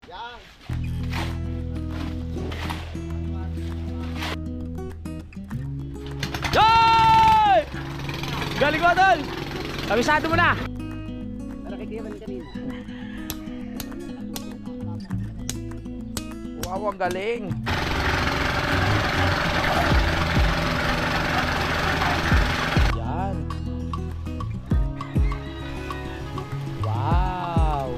Yan. Yoy! Galing mo doon! Kabisado mo na! Nakikiran kanina. Wow, ang galing! Yan! Wow!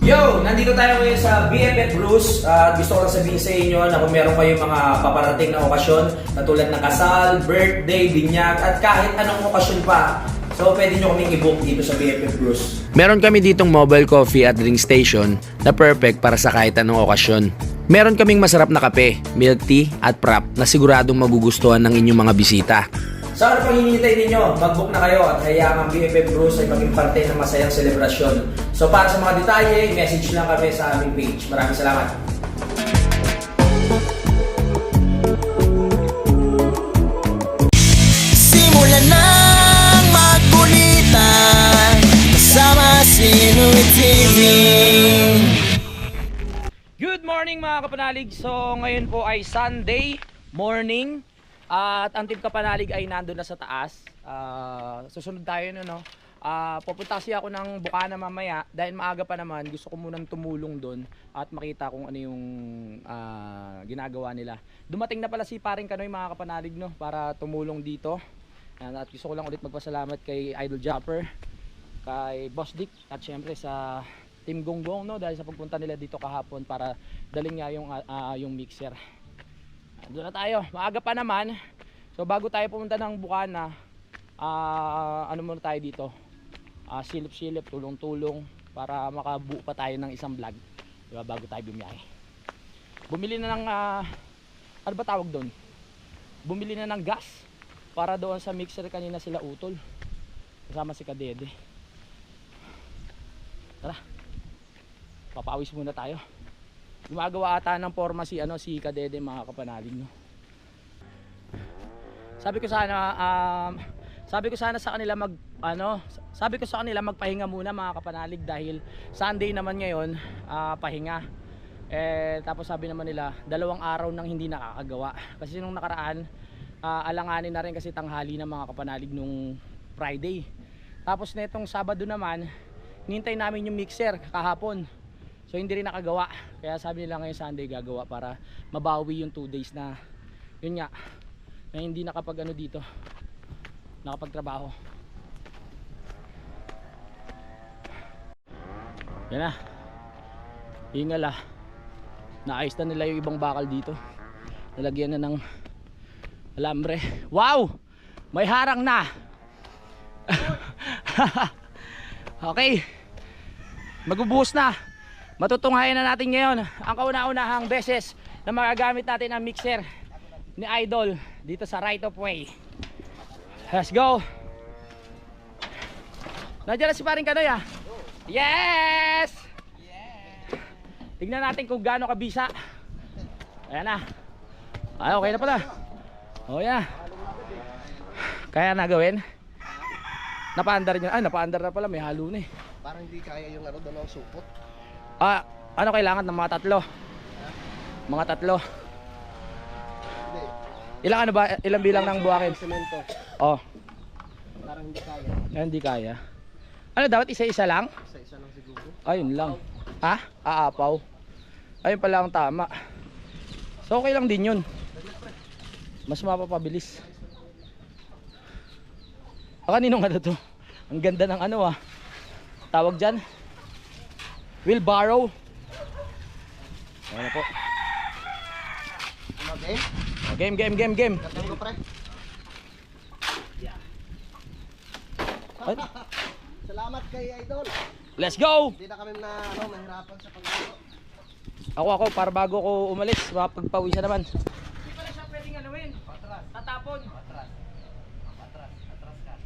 Yo! Nandito tayo ngayon sa BFF Bruce at gusto ko lang sabihin sa inyo na kung meron kayong mga paparating na okasyon katulad ng kasal, birthday, binyag at kahit anong okasyon pa, so pwede nyo kaming i-book dito sa BFF Bruce. Meron kami ditong mobile coffee at drink station na perfect para sa kahit anong okasyon. Meron kaming masarap na kape, milk tea at prop na siguradong magugustuhan ng inyong mga bisita. Sa ano pang hinihintay ninyo, mag-book na kayo at hayaan ang BFF Bruce ay maging parte ng masayang selebrasyon. So para sa mga detalye, message lang kami sa aming page. Maraming salamat. Simulan ng magkulitan kasama si Inuit TV. Good morning mga kapanalig! So ngayon po ay Sunday morning at ang Team Kapanalig ay nandun na sa taas. Susunod tayo no? Pupunta kasi ako ng Bukana mamaya dahil maaga pa naman. Gusto ko munang tumulong doon at makita kung ano yung ginagawa nila. Dumating na pala si Paring Kanoy mga kapanalig no, para tumulong dito. At gusto ko lang ulit magpasalamat kay Idol Japper, kay Boss Dick at syempre sa Team Gonggong no, dahil sa pagpunta nila dito kahapon para daling nga yung mixer. Doon na tayo, maaga pa naman. So bago tayo pumunta ng Bukana, ano muna tayo dito, silip-silip, tulong-tulong para makabuo pa tayo ng isang vlog, diba, bago tayo bumiyahe. Bumili na ng ano ba tawag doon, bumili na ng gas para doon sa mixer. Kanina sila utol kasama si Kadede. Tara, papawis muna tayo. Gumagawa ata ng forma si si Kadede mga kapanalig no. Sabi ko sana sa kanila magpahinga muna mga kapanalig dahil Sunday naman ngayon, pahinga. Tapos sabi naman nila 2 araw nang hindi nakakagawa kasi nung nakaraan alanganin na rin kasi tanghali na mga kapanalig nung Friday. Tapos netong Sabado naman hinintay namin yung mixer kahapon. So hindi rin nakagawa. Kaya sabi nila ngayon Sunday gagawa para mabawi yung 2 days na yun nga na hindi dito nakapagtrabaho. Yan na. Ingala. Naayos na nila yung ibang bakal dito. Nalagyan na ng alambre. Wow! May harang na. Okay. Magbubuhos na. Matutunghayan na natin ngayon ang kauna-unahang beses na magagamit natin ang mixer ni Idol dito sa right of way. Let's go. Nandiyan na si Paring Kanoy ah. Yes! Tignan natin kung gaano kabisa. Ayan na. Ay, okay na pala. Oh yeah. Kaya na gawin. Napaandar niya. Ay, napaandar na pala. May halo na eh. Parang hindi kaya yung doon ang supot. Ano kailangan ng mga 3? Mga 3. Hindi. Ilang bilang ng buhakin? Semento. Oh, Parang hindi kaya. hindi kaya. Ano dapat isa-isa lang? Isa-isa lang siguro. Ayun lang. Ha? Aapaw. Ayun pala ang tama. So okay lang din yun. Mas mapapabilis. Kanino nga to? Ang ganda ng tawag dyan, wheelbarrow. Ayan na po. Ano, game? Oh, game. Gatang ko pre. Ay, Salamat kay Idol. let's go! Hindi na kami nahirapan sa paglaro. Ako para bago ko umalis, mapagpawisan naman. Hindi pala siya pwedeng anuin. Tatapon. Atras ka.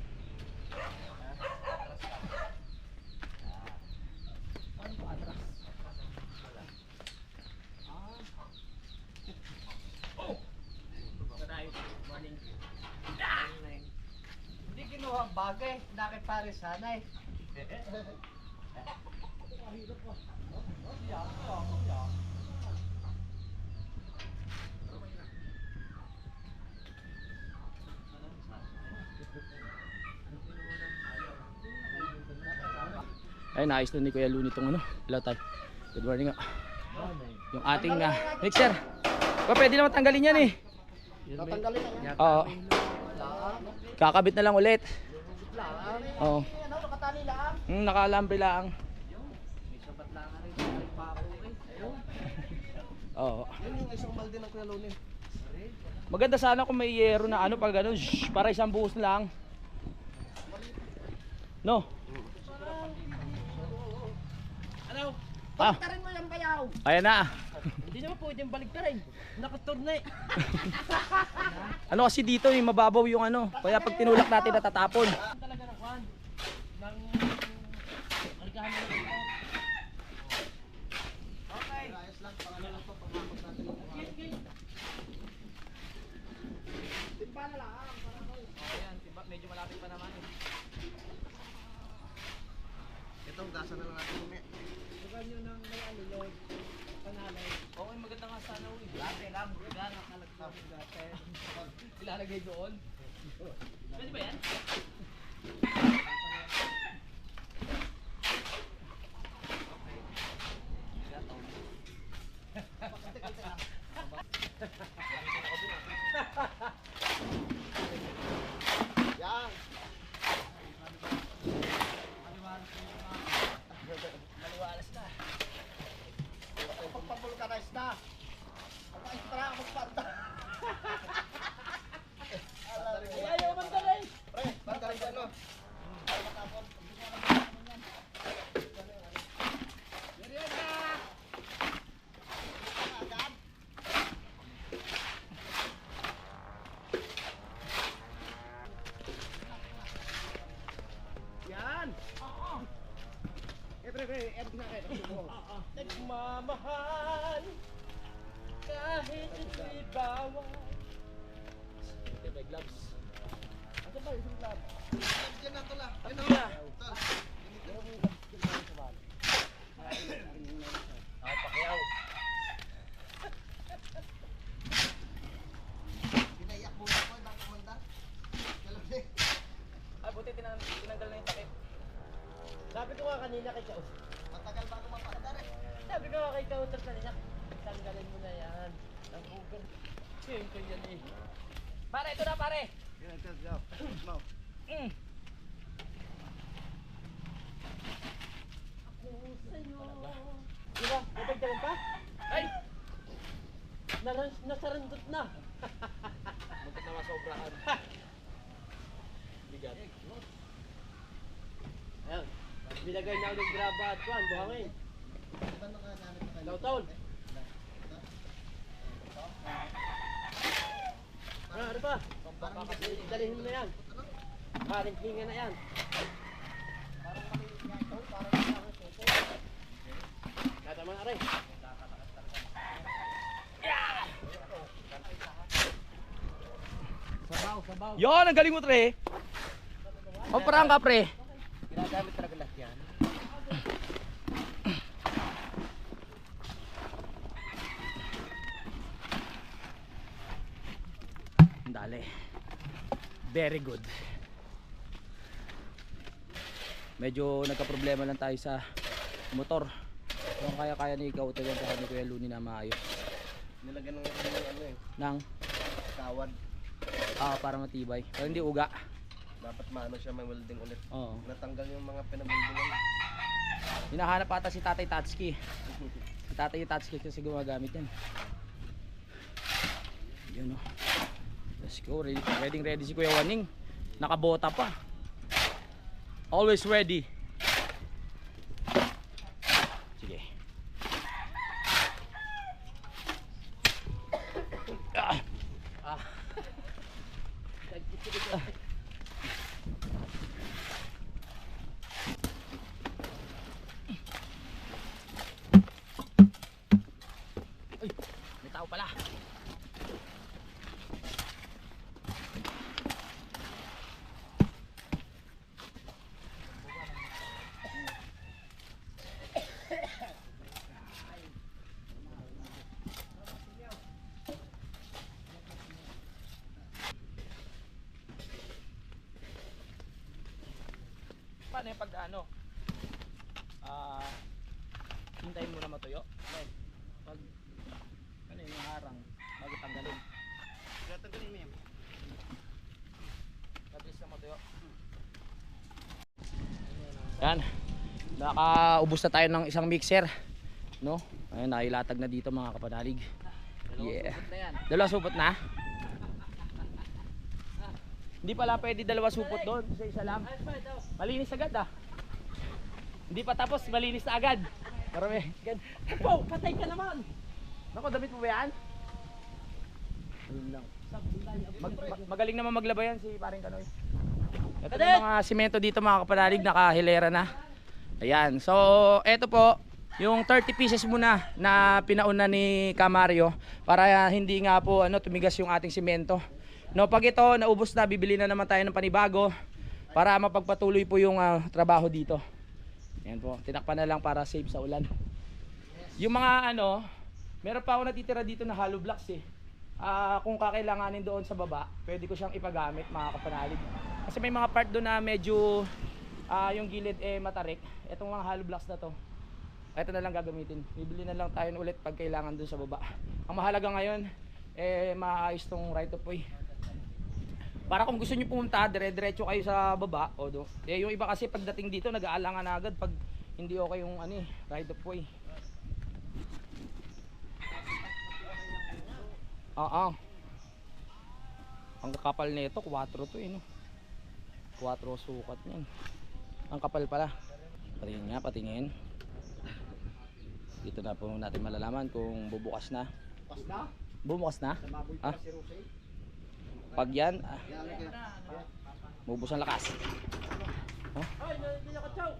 Hindi kinuha ang bagay. Nakit pares sanay. Ay, naayos na ni Kuya Luni itong ano. Hello tay. Good morning nga. Yung ating mixer. Pwede naman tanggalin yan eh. Tatanggalin na yan. Oo. Kakabit na lang ulit. Oo. Ano, nakatali lang. Nakalambre lang. Oo. Yun yung isang balde ng Kuya Luni. Maganda sana kung may yero na ano pag ganun, para isang buhos lang. No? Ano? Ah, Baliktarin mo yung bayaw. ayan na. Hindi naman pwedeng baliktarin. Nakaturne. Ano kasi dito yung mababaw yung ano, kaya pag tinulak natin natatapon. Talaga ng kwan. Ng alikahan mo lang ito. Okay. Ayos lang. Pangano lang ito. Pangakot natin. Timba na lang. Ayan, medyo malapit pa naman. Ito, gasan na lang natin kumi. Huwag nyo nang may ano yun. Panalay. Okay, maganda nga sana uwi. Latte lang. Yan, nakalagsak yung latte. Ilalagay doon. Pwede ba yan? Yan. Maliwalas na. Pagpapulkanize na. Pagpa-extra ako magpanta. Ayaw man talay. Pre, bantalay ka no. Para matapon. Yan. Pre, end na kayo. Nagmamahal kahit ito'y bawal. Okay, may gloves. Ano ba yung lab? Yan na to la. Ayun Tol. Ay, Pacquiao. Pinaiyak mo ako ng kumanda. Kalabli. Ay, buti tinanggal na yung takip. Sabi ko nga kanina kay Chaus. Matagal bago mapakadar eh. Sabi ko nga kay Chaus kanina, tanggalin mo na yan. Ang ugan. Ngayon ko yan eh. Pare, ito na pare. Yan, go. Mau. Di ba? Napagdagan pa? Ay! Nasarandot na. Muntik na masobrahan. Bigat. Ayun. Binagay na ulit graba at kuhan. Buhangin. Iba na nakagamit na kayo. Taw-taw. Ano pa? Parang Dalihin mo na yan. Parintingan na yan. parang maliit nga ito. Parang parang Tama na rin. Sabaw, sabaw. Yon, ang galing mo pre. Parang ka pre. Ginagamit talaga lahat yan. Dali. Very good. Medyo nagka-problema lang tayo sa motor. Kung kaya ni ikaw yan sa ni Kuya Luni na maayos. nilagyan ng ano eh. Nang Kawad. para matibay. Pero hindi uga. Dapat maano siya may welding ulit. Oo. Natanggal yung mga pinabuldingan. Hinahanap ata si Tatay Tatsuki. Si Tatay Tatsuki kasi gumagamit yan. Yun o. Let's go. Ready si Kuya Waning. Nakabota pa. Always ready. Sige. Uy, may tao pala. Paano yung pag ano? hintayin muna matuyo. Okay. Pag ano yung harang, bago tanggalin. Tanggalin mo yan. Mabilis na matuyo. Yan. Nakaubos na tayo ng isang mixer. No? Ayun, nailatag na dito mga kapanalig. Yeah. Dalawa supot na? Hindi pala pwede dalawa supot doon. Isa lang. Malinis agad ah. Hindi pa tapos, malinis na agad. Marami. Po, patay ka naman. Naku, damit mo ba yan? Ayun lang. Magaling naman maglaba yan si paring Kanoy. Ito na mga simento dito mga kapanalig, nakahilera na. Ayan, so eto po yung 30 pieces muna na pinauna ni Kamario para hindi nga po tumigas yung ating simento. No, pag ito naubos na, bibili na naman tayo ng panibago para mapagpatuloy po yung trabaho dito. Ayan po, tinakpan na lang para save sa ulan. Yung mga meron pa ako natitira dito na hollow blocks eh. Kung kakailanganin doon sa baba, pwede ko siyang ipagamit mga kapanalig. Kasi may mga part doon na medyo yung gilid matarik. Etong mga hollow blocks na to, ito na lang gagamitin. Bibili na lang tayo ulit pag kailangan doon sa baba. Ang mahalaga ngayon maayos tong right of way. Para kung gusto niyo pumunta, dire-diretso kayo sa baba o do. Yung iba kasi pagdating dito nag-aalangan agad pag hindi okay yung right of way. Ang kapal nito 4 to no. 4 sukat niyan. Ang kapal pala. Patingin nga, patingin. Dito na po natin malalaman kung bubukas na. Bubukas na? Pag yan, bubukas ang lakas. Ay, nakatsaw.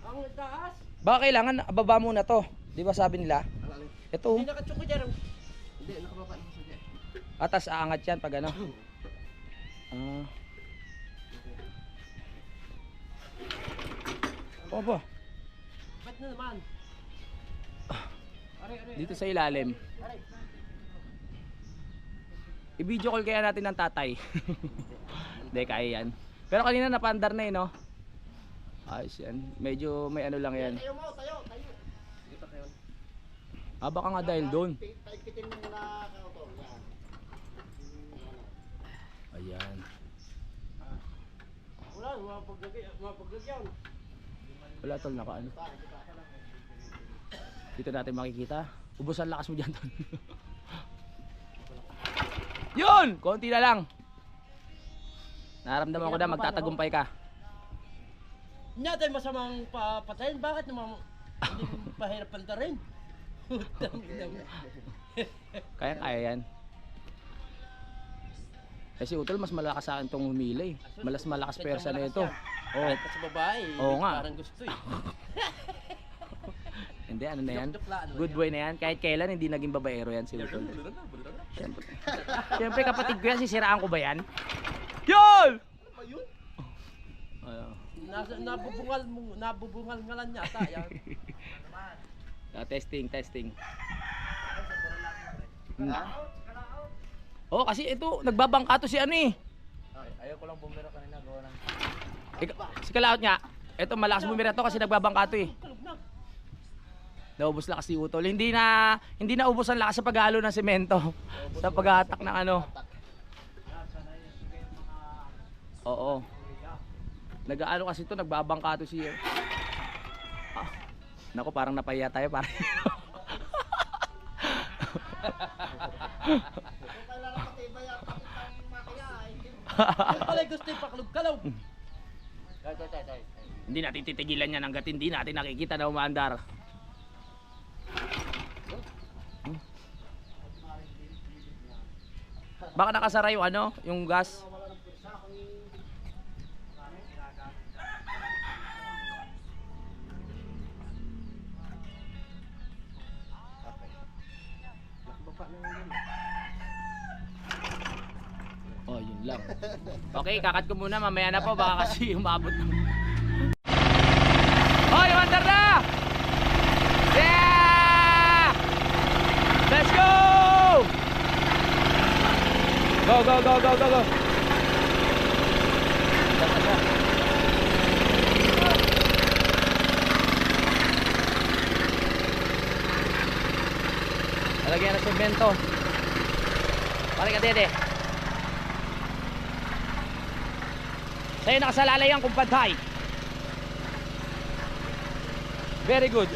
Ang taas. Baka kailangan baba muna to. Di ba sabi nila? Ito. Hindi nakatsaw ko dyan. Hindi, nakababa na siya. Atas aangat yan pag Opo. Ba't na naman? Dito sa ilalim. I-video call kaya natin ng tatay. Hindi, kaya yan. Pero kanina napandar na no? Ayos yan. Medyo may lang yan. Tayo mo, tayo. Hindi pa tayo. Baka nga dahil doon. Paigpitin mo muna kauto. Ayan. Wala, mapaglagyan. Wala tol, naka Dito natin makikita. Ubusan lakas mo dyan tol. Yun! Konti na lang. Naramdaman ko na magtatagumpay ka. Hindi tayo masamang papatayin. Bakit naman hindi pahirapan ta rin? Kaya yan. Kasi utol mas malakas sa akin tong humila eh. Malakas persa na ito. Oh. Kahit sa babae, Oo nga. parang gusto eh. Hindi, ano na yan? Good boy na yan. Kahit kailan hindi naging babaero yan si utol. Siyempre kapatid ko yan, sisiraan ko ba yan? Yun! Nabubungal ngalan yata yan. Testing. Oh, kasi ito, nagbabangka to si Ayaw ko lang bumira kanina gawa ng... Si Kalaot nga, ito malakas bumira to kasi nagbabangka to eh. Naubos lakas si utol. Hindi na ubos ang lakas sa paghalo ng semento. Sa paghahatak ng Oo. Nag-aano kasi ito, nagbabangka to siya. Naku, parang napahiya tayo pare. Pala gusto yung paklog-kalog. Hindi natin titigilan yan hanggat hindi natin nakikita na umaandar. Baka nakasara yung yung gas. Oh, yun lang. Okay, kakat ko muna. Mamaya na po. Baka kasi umabot ng... Hoy, umandar na! Yeah! Let's go! Go! Lalagyan ng semento. Pare ka dede. Sa'yo nakasalalay ang kumpadhay. Very good.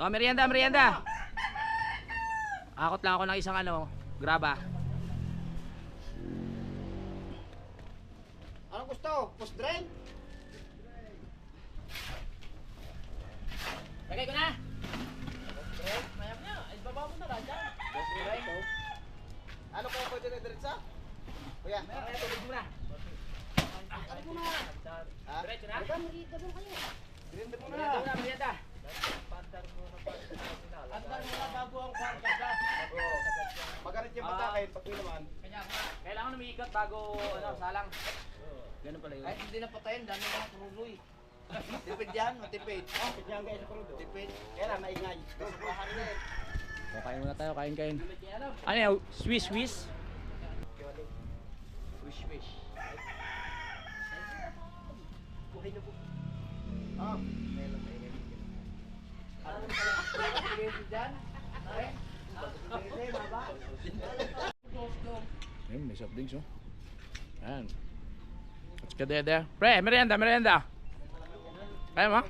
Oh, merienda, merienda. Akot lang ako ng isang ano, graba. Anong gusto? Post drain? Lagay ko na. Mayam na. Ay, baba mo na lang dyan. Ano kaya pwede na diretsa? Kuya, Mamaya tubig muna. Ano mo na? ha? Diretso na. Marita doon kayo. Grinder mo Merienda na. muna, merienda. Andar mo na bago ang kwarta. Magalit yung pagkain pag may naman. Kailangan umiikot bago ano, salang. Ganun pala yun. Ay, hindi na patayin. Dami na kuruloy. Tipid yan, matipid. Tipid yan guys sa krudo. Tipid. Kaya lang, maingay. Bahan na eh. So, kain muna tayo, kain. Ano yan? Swiss. Wish wish. Buhay na po. Ah, meron na ingay. Ano mo pala? Tipid dyan? Ay? Hindi, baba. Ayun, may soft drinks oh. Ayan. Let's go there. Pre, merienda. Kaya mo?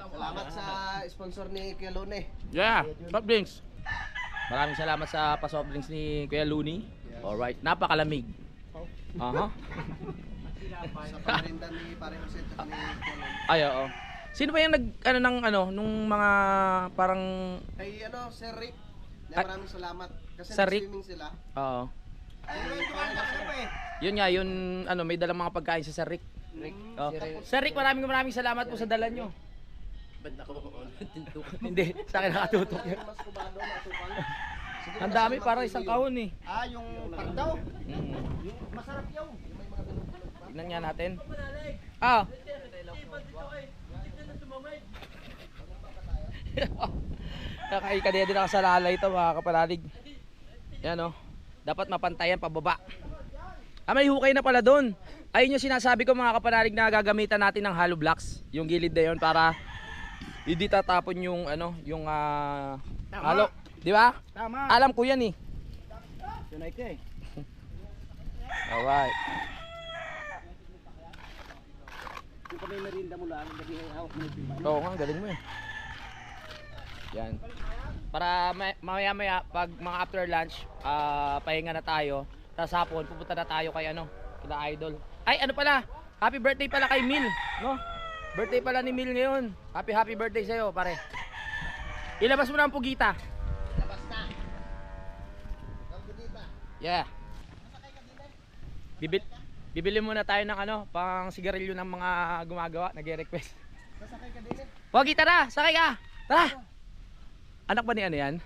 Salamat sa sponsor ni Kuya Lone. Yeah, soft drinks. Maraming salamat sa pa-soft drinks ni Kuya Looney. Alright, napakalamig. Aha. Sa pamarinda ni Pare Jose at ni Kuya Lone. Ay, oo. Sino ba yung nung mga parang Kay Sir Rick, Ay. maraming salamat. Kasi Sir Rick? nag-swimming sila. oo. Ay, Yun nga, yun may dalang mga pagkain sa Sir Rick. Oh. Sir Rick, maraming salamat po sa dala nyo. Ba't ako? Hindi, sa akin nakatutok yun. mas kubado, masukal. Ang dami, parang isang kahon eh. Ah, yung pardaw. Mm. Yung masarap yun. Yung may mga bilog-bilog pa. Tignan nga natin. Ah. Kakaikadede na sa lalay ito mga kapalalig. Yan oh. Dapat mapantayan pababa. Ah, may hukay na pala doon. Ayun yung sinasabi ko mga kapalalig na gagamitan natin ng hollow blocks. Yung gilid na yun para hindi tatapon yung yung halo. Di ba? Tama. Alam ko yan eh. Yun ay kay. Alright. Yung kami merinda mo lang, hindi hawak mo yung Oo nga, galing mo eh. Yan. Para maya pag mga after lunch, pahinga na tayo. Tapos hapon, pupunta na tayo kay kila Idol. Ay, ano pala? Happy birthday pala kay Mil, no? Birthday pala ni Mil ngayon. Happy birthday sa'yo, pare. Ilabas mo na ang pugita. Labas na. Ang budita. Yeah. Bibili muna tayo ng pang sigarilyo ng mga gumagawa, nagre-request. Sasakay ka din eh. Pogi, tara! Sakay ka! Tara! Anak ba ni yan?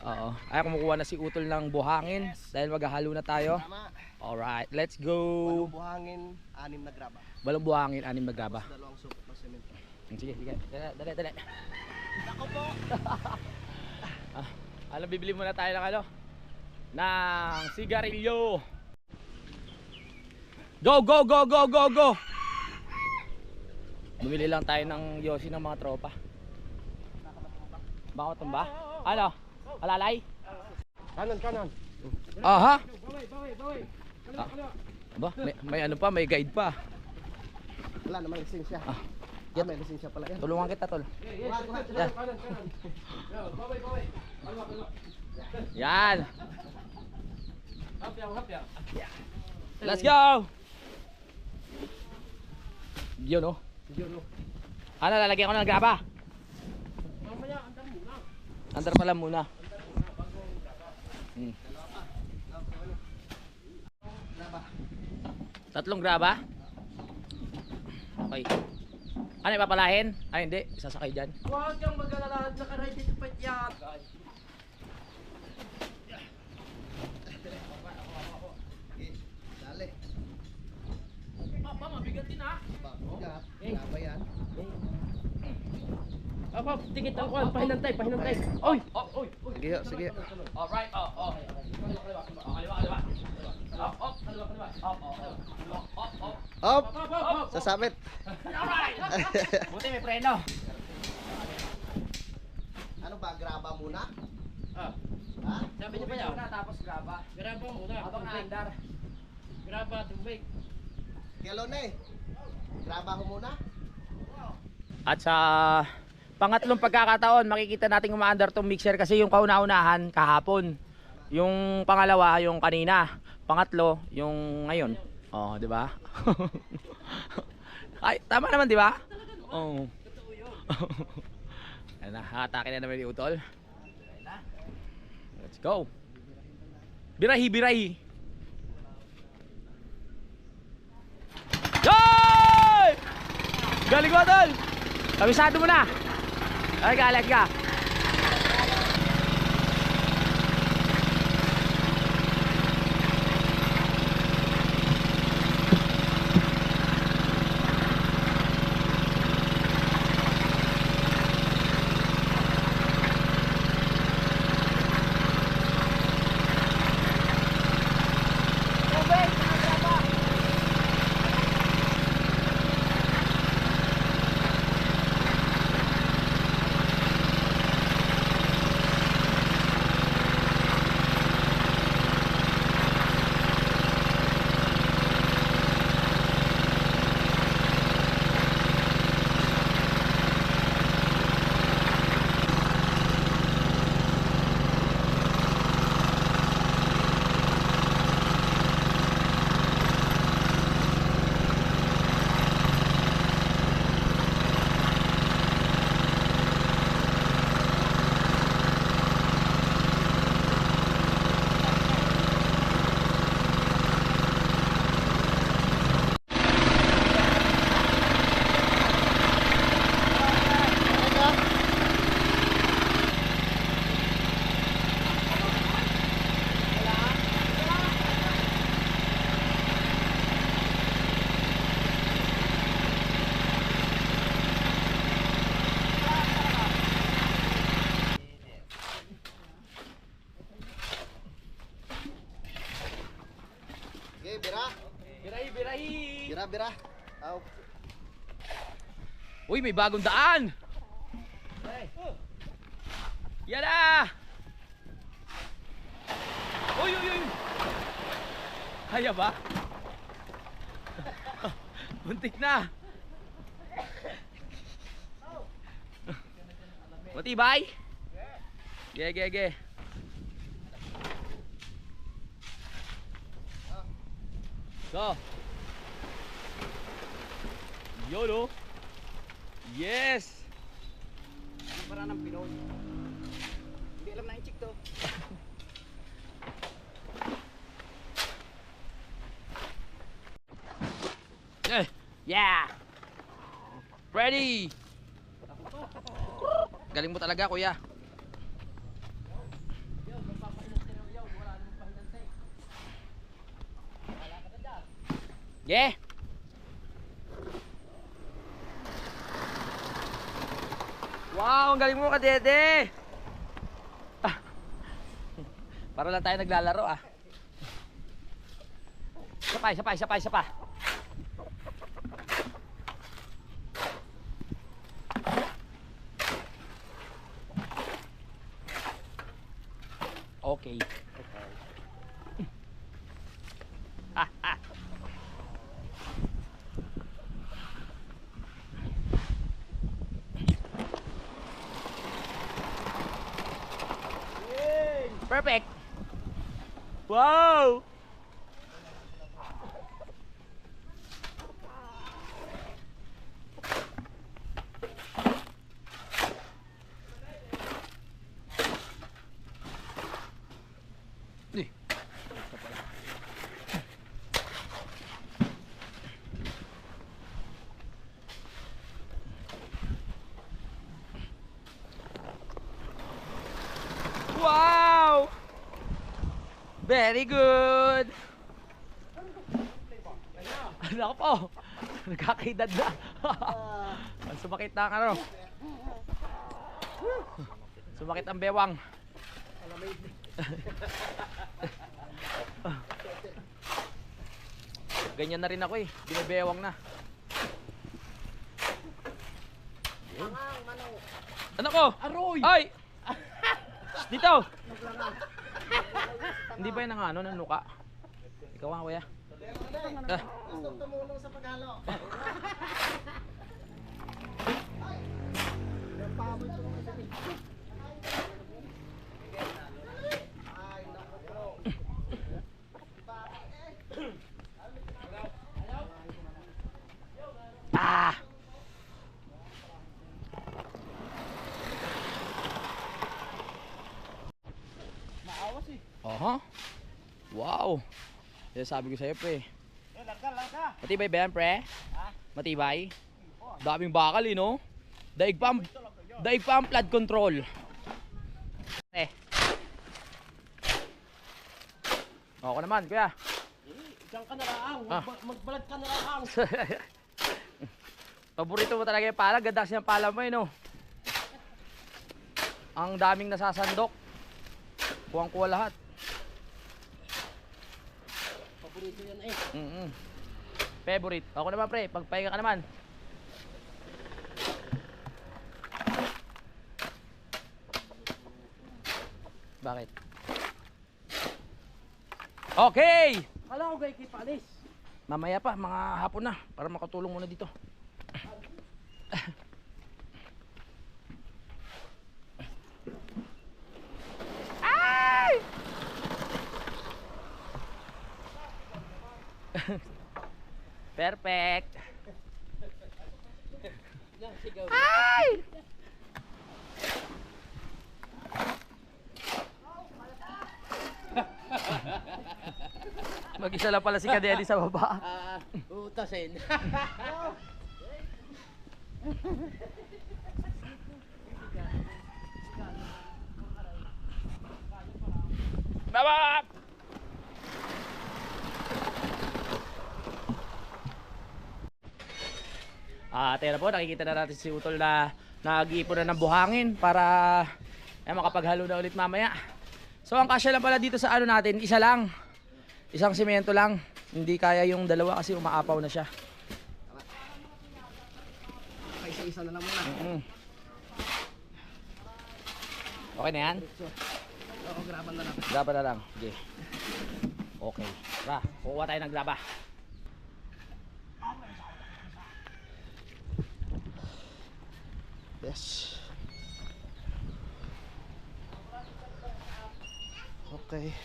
Oo. Ay, kumukuha na si Utol ng buhangin dahil maghahalo na tayo. Tama. Alright, let's go! Walong buhangin, 6 na graba. Balong buhangin, 6 na graba. Dalawang supot ng semento. Sige. Dali. Ako po. Bibili muna tayo ng ng sigarilyo. Go! Bumili lang tayo ng yosi ng mga tropa. Baka tumba? Ano? Alalay? Kanan. Aha! Aba, may may guide pa. Wala namang lisensya. Yan. May lisensya pala yan. Tulungan kita, tol. Yan. Let's go! Yun oh. Ano, lalagyan ko ng graba? Andar pala muna. Tatlong graba? Okay. Ano, ipapalahin? Ay, hindi. Isasakay dyan. Huwag kang mag-alala. Nakaray dito pa yan. Dali. Papa, mabigat din ha. Bigat. Graba yan. Apa, tikit ang kuwan, pahinantay. Oy! Oy! Sige, sige. Alright, kaliwa. Kaliwa. Hop! Sasabit. Alright! Buti may preno. Ano ba? Graba muna? Ah, Ha? sabi niya pa yan. Tapos graba. Graba muna. Habang naandar. Graba, tubig. Kelon eh. Graba ko muna? At sa pangatlong pagkakataon, makikita nating umaandar tong mixer kasi yung kauna-unahan kahapon. Yung pangalawa, yung kanina. Pangatlo, yung ngayon. Oh, di ba? Ay, tama naman, di ba? Oo. Ayan na, atake na naman ni Utol. Let's go. Birahi. Yoy! Galing mo, Utol! Kabisado mo na. Let's go. Okay, bira. Birahi. Bira. Aw. Uy, may bagong daan. Yan na. Uy. Kaya ba? Buntik na. Matibay? Ge. So. Yolo. Yes. Para ng Pinoy. Hindi alam na yung chick to. Yeah. Ready. Galing mo talaga, kuya. Yeah. Wow, ang galing mo, Kadede. Para lang tayo naglalaro ah. Isa pa. Okay. Perfect. Wow. Very good. Ano po? Nagkakaedad na. Ang sumakit na ang ano. Sumakit ang bewang. Ganyan na rin ako eh. Binibewang na. Ano ko? Aroy! Ay! Shh, dito! Hindi ba yun ang ano, ng nuka? Ikaw nga, kuya. Ah. Tumulong sa paghalo. Ah! Maawas eh. Aha. Wow. Yan sabi ko sa'yo, pre. Langka. Matibay ba yan, pre? Matibay? Daming bakal, eh, no? Daig pa ang flood control. Eh. Ako naman, kuya. Diyan ka na lang. Magbalad ka na lang. Paborito mo talaga yung pala. Ganda kasi yung pala mo, eh, no? Ang daming nasasandok. Kuwang-kuwa lahat. Paborito yan eh. Favorite. Ako naman, pre. Pagpahinga ka naman. Bakit? Okay! Kala ko kay Kipanis. Mamaya pa, mga hapon na. Para makatulong muna dito. Ay! Perfect. Yan, sigaw. Ay! Mag-isa lang pala si Kadeli sa baba. Utasin. Baba! Tera po, nakikita na natin si Utol na nag-iipon na ng buhangin para makapaghalo na ulit mamaya. So ang kasya lang pala dito sa ano natin, isa lang. Isang simento lang. Hindi kaya yung dalawa kasi umaapaw na siya. Isa-isa na lang muna. Okay na yan? Oo, graban na lang. Graba na lang. Okay. Okay. Tara, kukuha tayo ng graba. Yes. Okay.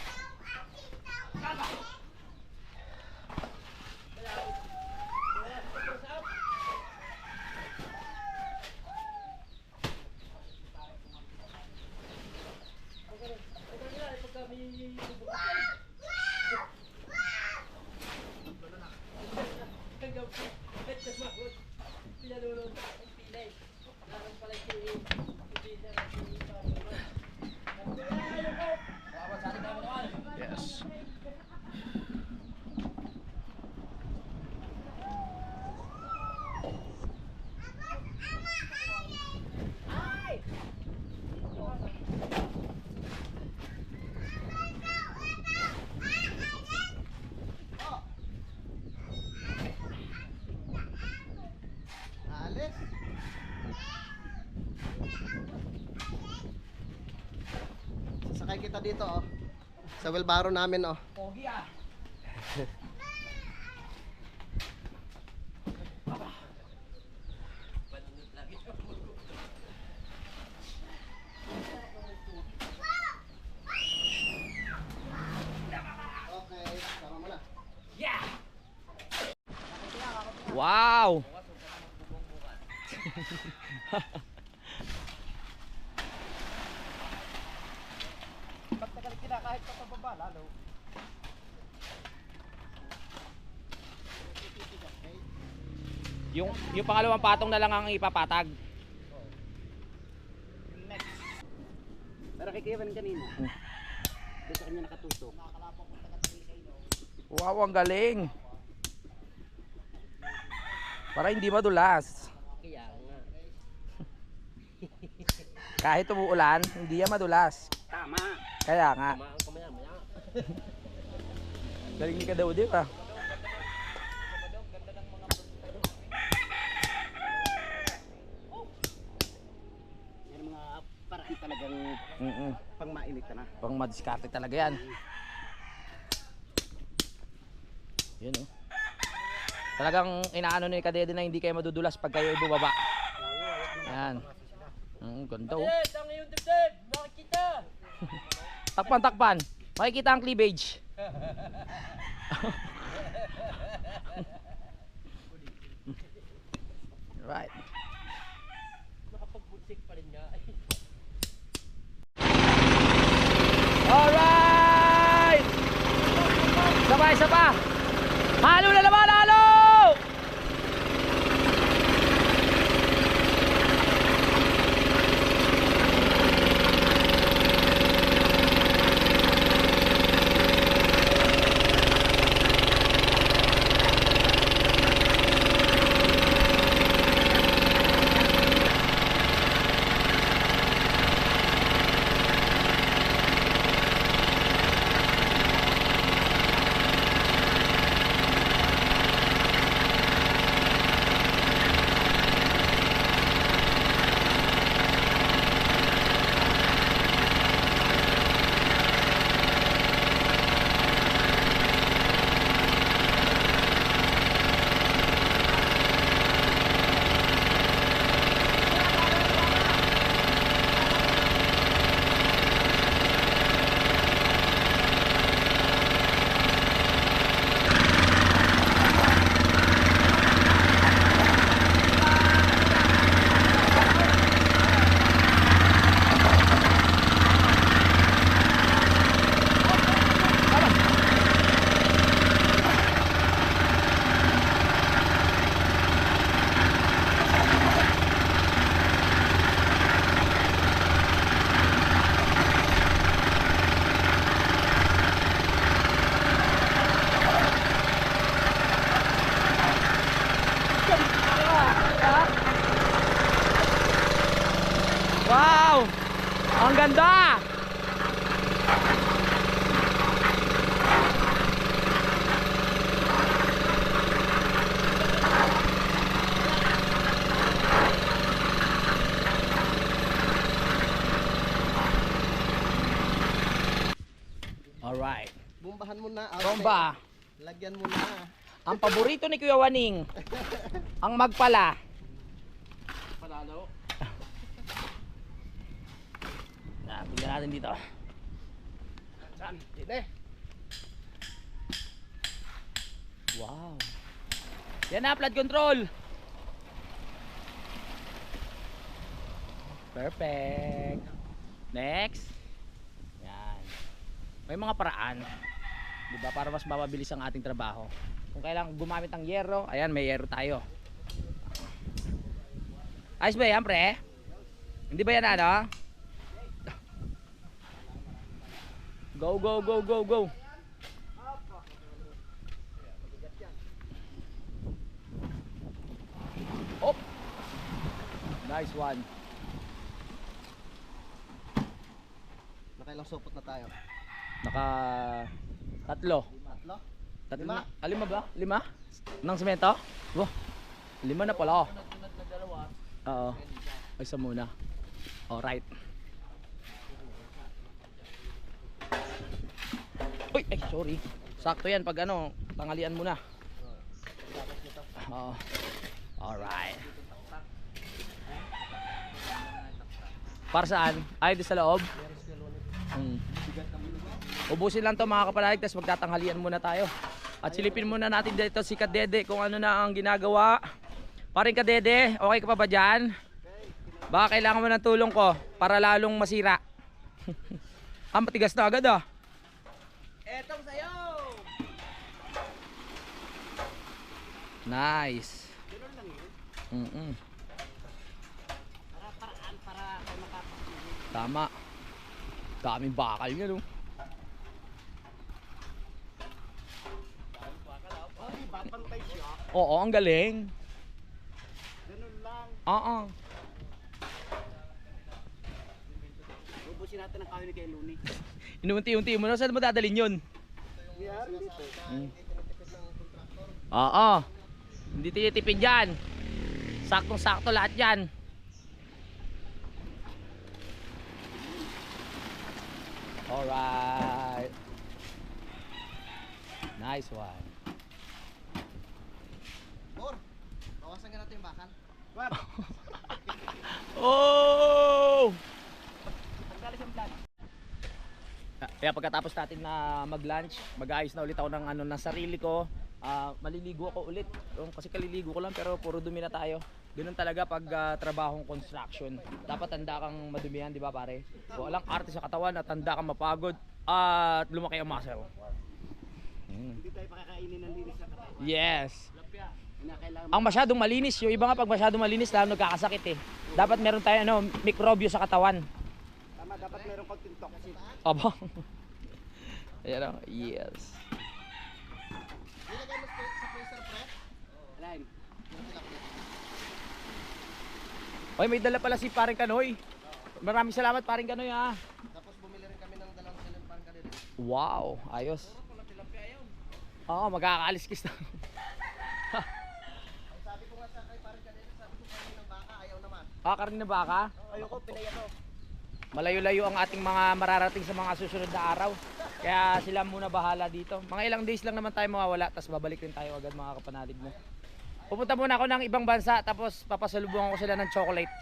Yes. Alis. Sasakay kita dito oh. Sa wheelbarrow namin oh. Pogi ah. Okay, sama mo na. Yeah! Wow! Pagtagal kita kahit pa pababa lalo. Yung pangalawang patong na lang ang ipapatag. Pero kay Kevin kanina. Doon sa kanya nakatutok. Wow, ang galing. Para hindi madulas. Kaya nga. Kahit umuulan, hindi yan madulas. Tama. Kaya nga. Kumaan ko maya. Galing ni Kadaw, di ba? Yan mga paraan talagang pang mainit ka na. Pang madiskarte talaga yan. Yun oh. Talagang inaano ni Kadede na hindi kayo madudulas pag kayo ay bumaba. Yan. Ganda oh. Ang iyong dibdib! Nakikita! Takpan, takpan. Makikita ang cleavage. Right. Nakapagbutik pa rin nga. Alright! Sabay, sabay! Halo na naman, halo! Wow! Ang ganda! Alright. Bumbahan mo na. Bomba. Lagyan mo na. Ang paborito ni Kuya Waning. Ang magpala. Panalo. Tingnan natin dito. Saan? Dine. Wow. Yan na, flood control. Perfect. Next. Yan. May mga paraan. Diba? Para mas mapabilis ang ating trabaho. Kung kailangan gumamit ng yero, ayan, may yero tayo. Ayos ba yan, pre? Hindi ba yan ano? Go, go, go, go, go. Oh. Nice one. Nakailang supot na tayo. Naka tatlo. Tatlo? Tatlo Lima. na. Lima ba? Lima? Nang semento? Wow. Lima na pala. Oo. Isa muna. Alright. Uy, ay sorry. Sakto yan pag ano, tangalian muna. Oo. Alright. Para saan? Ay, di sa loob? Ubusin lang to mga kapanalig, tapos magtatanghalian muna tayo. At silipin muna natin dito si Kadede kung ano na ang ginagawa. Paring Kadede, okay ka pa ba dyan? Baka kailangan mo ng tulong ko para lalong masira. Ah, matigas na agad ah. Etong sayo! Nice. Ganun lang yun. Para kayo makapagpili. Tama. Daming bakal nga no. Papantay siya. Oo, ang galing. Ganun lang. Oo. Ubusin natin ang kahoy ni kay Luni. Inuunti-unti mo na. Saan mo dadalhin yun? Yan, dito. Oo. Hindi tinitipid yan. Saktong-sakto lahat yan. Alright. Nice one. Bor, bawasan ka natin yung bakal. Oh! Kaya pagkatapos natin na mag-lunch, mag-ayos na ulit ako ng ano ng sarili ko. Maliligo ako ulit. Kasi kaliligo ko lang pero puro dumi na tayo. Ganun talaga pag trabahong construction. Dapat tanda kang madumihan, di ba pare? O walang arte sa katawan at tanda kang mapagod at lumaki ang muscle. Hindi tayo pakakainin ng linis na katawan. Yes. Kailangan Ang masyadong malinis, yung iba nga pag masyadong malinis lalo nagkakasakit eh. Dapat meron tayo ano, mikrobyo sa katawan. tama, dapat meron konting toxin. Aba. Ayan o, yes. Nilagay mo sa freezer, pre? Alin? Oy, may dala pala si Paring Kanoy. Maraming salamat Paring Kanoy ha. Tapos bumili rin kami ng dalawang silang parang kanina. Wow, ayos. Oo, magkakaaliskis na. Sabi ko nga sa kay parang kanina, sabi ko kami ng baka, ayaw naman. Karne na baka? Ayoko, pinaya ko. Malayo-layo ang ating mga mararating sa mga susunod na araw. Kaya sila muna bahala dito. Mga ilang days lang naman tayo mawawala, tapos babalik rin tayo agad mga kapanalig mo. Pupunta muna ako ng ibang bansa, tapos papasalubungan ko sila ng chocolate.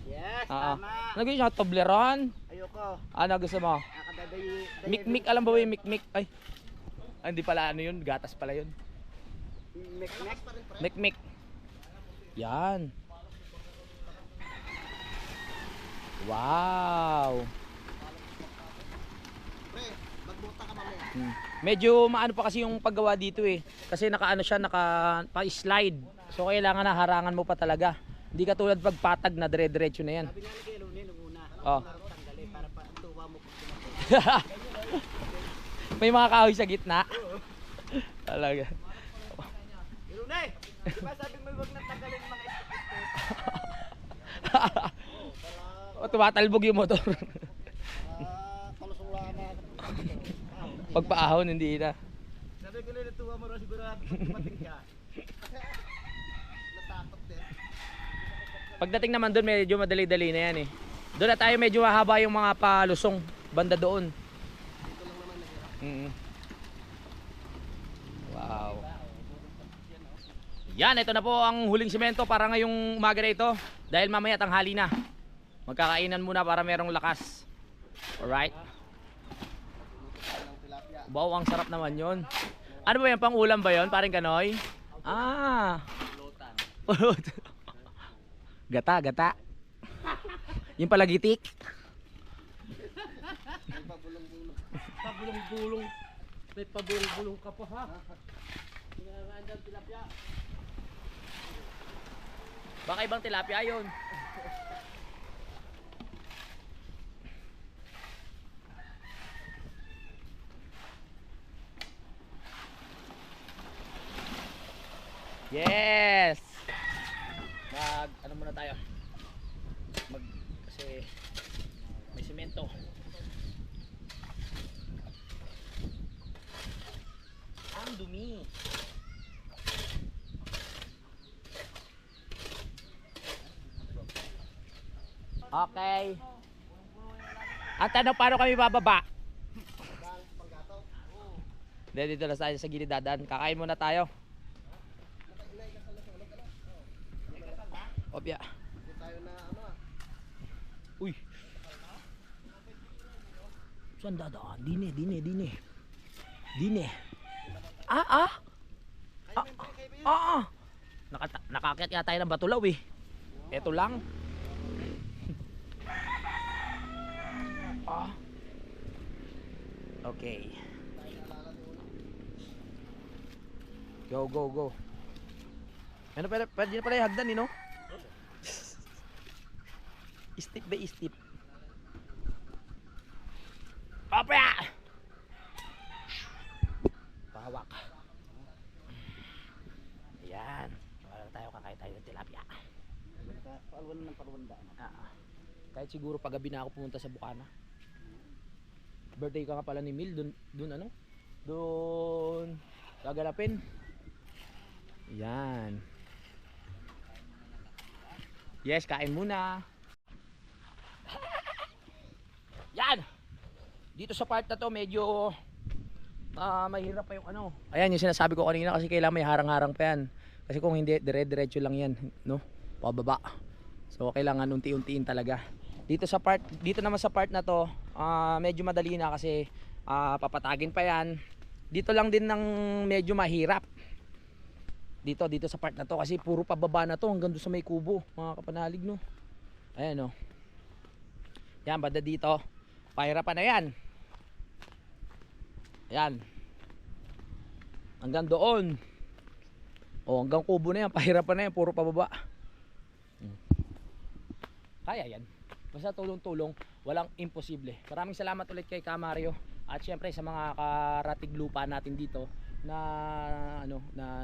Yes, Oo. tama. Ano gusto nyo? Toblerone? Ayoko. Ano gusto mo? Nakadadayi. Mikmik, alam ba yung mikmik? Ay, hindi pala ano yun, gatas pala yun. Mikmek? Mikmik. Yan. Wow. Pre, magbuta ka mamaya. Medyo maano pa kasi yung paggawa dito eh. Kasi nakaano siya, naka-slide. So kailangan na harangan mo pa talaga. Hindi katulad pagpatag na dire-diretso na yan. Sabi nga ni kay Luni nung una, Oh. tanggalin para pa tuwa mo pag May mga kahoy sa gitna. Talaga. Luni, di ba sabi mo huwag nang tanggalin yung mga O, tumatalbog yung motor. palusong lang na. Pagpaahon, hindi na. Sabi ko Luni, tuwa mo rin sigurado dumating ka. Natakot din. Pagdating naman doon, medyo madali-dali na yan eh. Doon na tayo medyo mahaba yung mga palusong. Banda doon. Dito lang naman nahirap. Wow. Yan, ito na po ang huling simento para ngayong umaga na ito. Dahil mamaya tanghali na. Magkakainan muna para merong lakas. Alright. Wow, ang sarap naman yun. Ano ba yan? Pang ulam ba yun? Paring Kanoy? Ah. Pulutan. Gata. Yung palagitik. Pabulong-bulong. May pabulong-bulong ka pa ha. Nangangaandang tilapia. Baka ibang tilapia yun. Yes. Ano muna tayo? Kasi may semento. Ang dumi. Okay. Ang tanong, paano kami bababa? Dito na tayo sa gilid dadaan. Kakain muna tayo. Opya. Uy. Saan dadaan? Dine. Nakakit yata tayo ng Batulaw eh. Ito lang. Okay. Go. Ano pwede na pala yung hagdan, no? Step by step. Papaya! Pahawak. kaya tayo ng tilapia. Paalwan ng parwandaan. Kahit siguro paggabi na ako pumunta sa Bukana. Birthday ka nga pala ni Mil, doon gaganapin. Yan. Yes, kain muna. Yan. Dito sa part na to medyo mahirap pa yung ano. Ayan yung sinasabi ko kanina kasi kailangan may harang-harang pa yan. Kasi kung hindi, dire-diretso lang yan, no? Pababa. So kailangan unti-untiin talaga. Dito naman sa part na to, medyo madali na kasi papatagin pa yan. Dito lang din ng medyo mahirap. Dito sa part na to kasi puro pababa na to hanggang doon sa may kubo, mga kapanalig, no. Ayan, no. Yan, banda dito. Pahirapan na yan. Ayan. Hanggang doon. O, hanggang kubo na yan. Pahirapan na yan. Puro pababa. Kaya yan. Basta tulong-tulong. Walang imposible. Maraming salamat ulit kay Ka Mario. At syempre sa mga karatig lupa natin dito na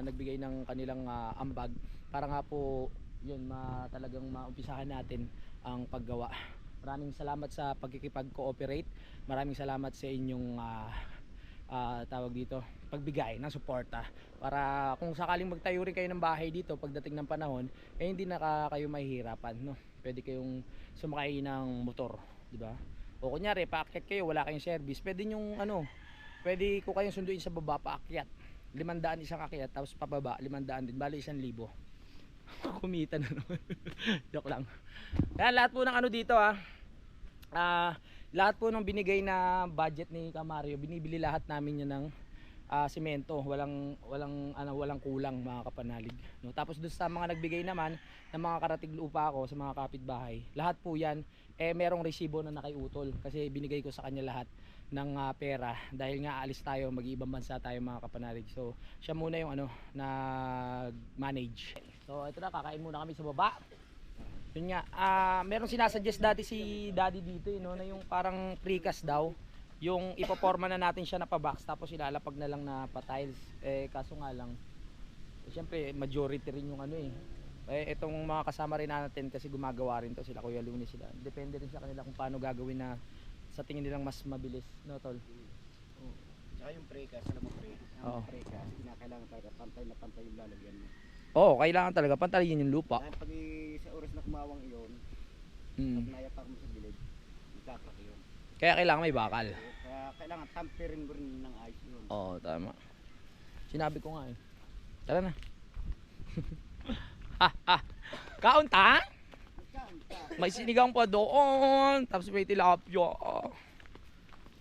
nagbigay ng kanilang ambag para nga po yun talagang maumpisahan natin ang paggawa. Maraming salamat sa pagkikipag-cooperate. Maraming salamat sa inyong tawag dito, pagbigay ng suporta para kung sakaling magtayo rin kayo ng bahay dito pagdating ng panahon, hindi na kayo mahihirapan, no? Pwede kayong sumakay ng motor, di ba? O kunyari, paakyat kayo, wala kayong service, pwede nyong pwede ko kayong sunduin sa baba paakyat. 500 isang akyat, tapos pababa 500 din, bali 1,000. Kumita na naman. Joke lang. Kaya lahat po ng dito lahat po ng binigay na budget ni Ka Mario, binibili lahat namin yan ng simento, walang kulang, mga kapanalig, no? Tapos doon sa mga nagbigay naman ng mga karatig lupa ko sa mga kapitbahay, lahat po yan merong resibo na nakaiutol kasi binigay ko sa kanya lahat ng pera dahil nga alis tayo, mag-iibang bansa tayo, mga kapanalig. So siya muna yung nag-manage. So ito na, kakain muna kami sa baba. Yun nga, merong sinasuggest dati si Daddy dito, na yung parang precast daw, yung ipoporma na natin siya na pa-box tapos ilalapag na lang na pa-tiles. Kaso nga lang, siyempre majority rin yung itong mga kasama rin natin kasi gumagawa rin to, sila Kuya Luni, sila. Depende rin sa kanila kung paano gagawin na sa tingin nilang mas mabilis, no tol? Tsaka yung precast, alam mo precast, kinakailangan talaga pantay na pantay yung lalagyan mo. Oo, kailangan talaga pantayin yung lupa. Dahil pag sa oras na kumawang iyon, pag nayapak mo sa gilid, magkakak yun. Kaya kailangan may bakal. Kaya kailangan tamperin mo rin ng ayos yun. Oo, tama. Sinabi ko nga Tara na. Kaunta? May sinigang pa doon. Tapos may tilapia.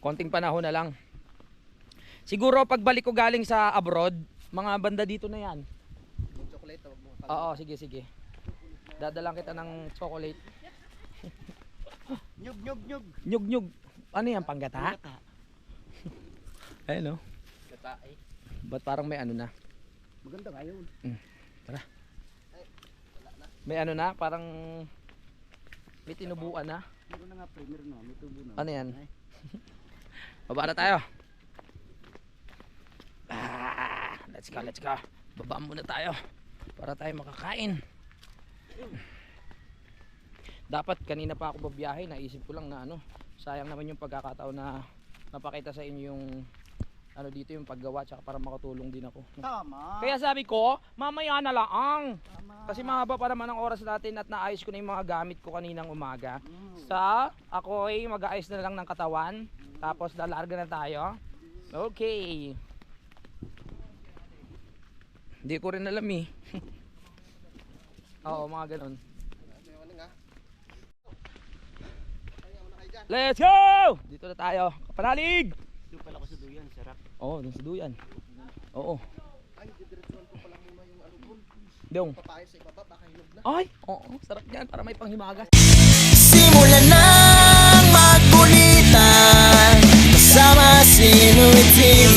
Konting panahon na lang. Siguro pagbalik ko galing sa abroad, mga banda dito na yan. Yung chocolate, wag mo Oo, sige. Dadalang kita ng chocolate. Nyug. Nyug. Ano yan, panggata? Ayun, no? Gata Ba't parang may na? maganda nga yun. Tara. May na, parang may tinubuan na. Meron na nga premier na, may tubo na. Ano yan? Baba na tayo. Let's go. Baba muna tayo para tayo makakain. Dapat kanina pa ako babiyahe, naisip ko lang na sayang naman yung pagkakataon na napakita sa inyo yung dito yung paggawa, tsaka para makatulong din ako. Tama. Kaya sabi ko, mamaya na lang. Tama. Kasi mahaba pa naman ang oras natin at naayos ko na yung mga gamit ko kaninang umaga. Ako ay mag-aayos na lang ng katawan. Tapos lalarga na tayo. Okay. Hindi ko rin alam Oo, mga ganun. Let's go! Dito na tayo. Kapanalig! Doon pala ko sa duyan, sarap. Oo, dun sa duyan. Oo. Ay, didiretsuhan ko pala muna yung doon. Dong. Papayos sa ibaba, baka hinog na. Ay, oo, sarap yan para may panghimagas. Simulan ng magkulitan kasama si Louie TV.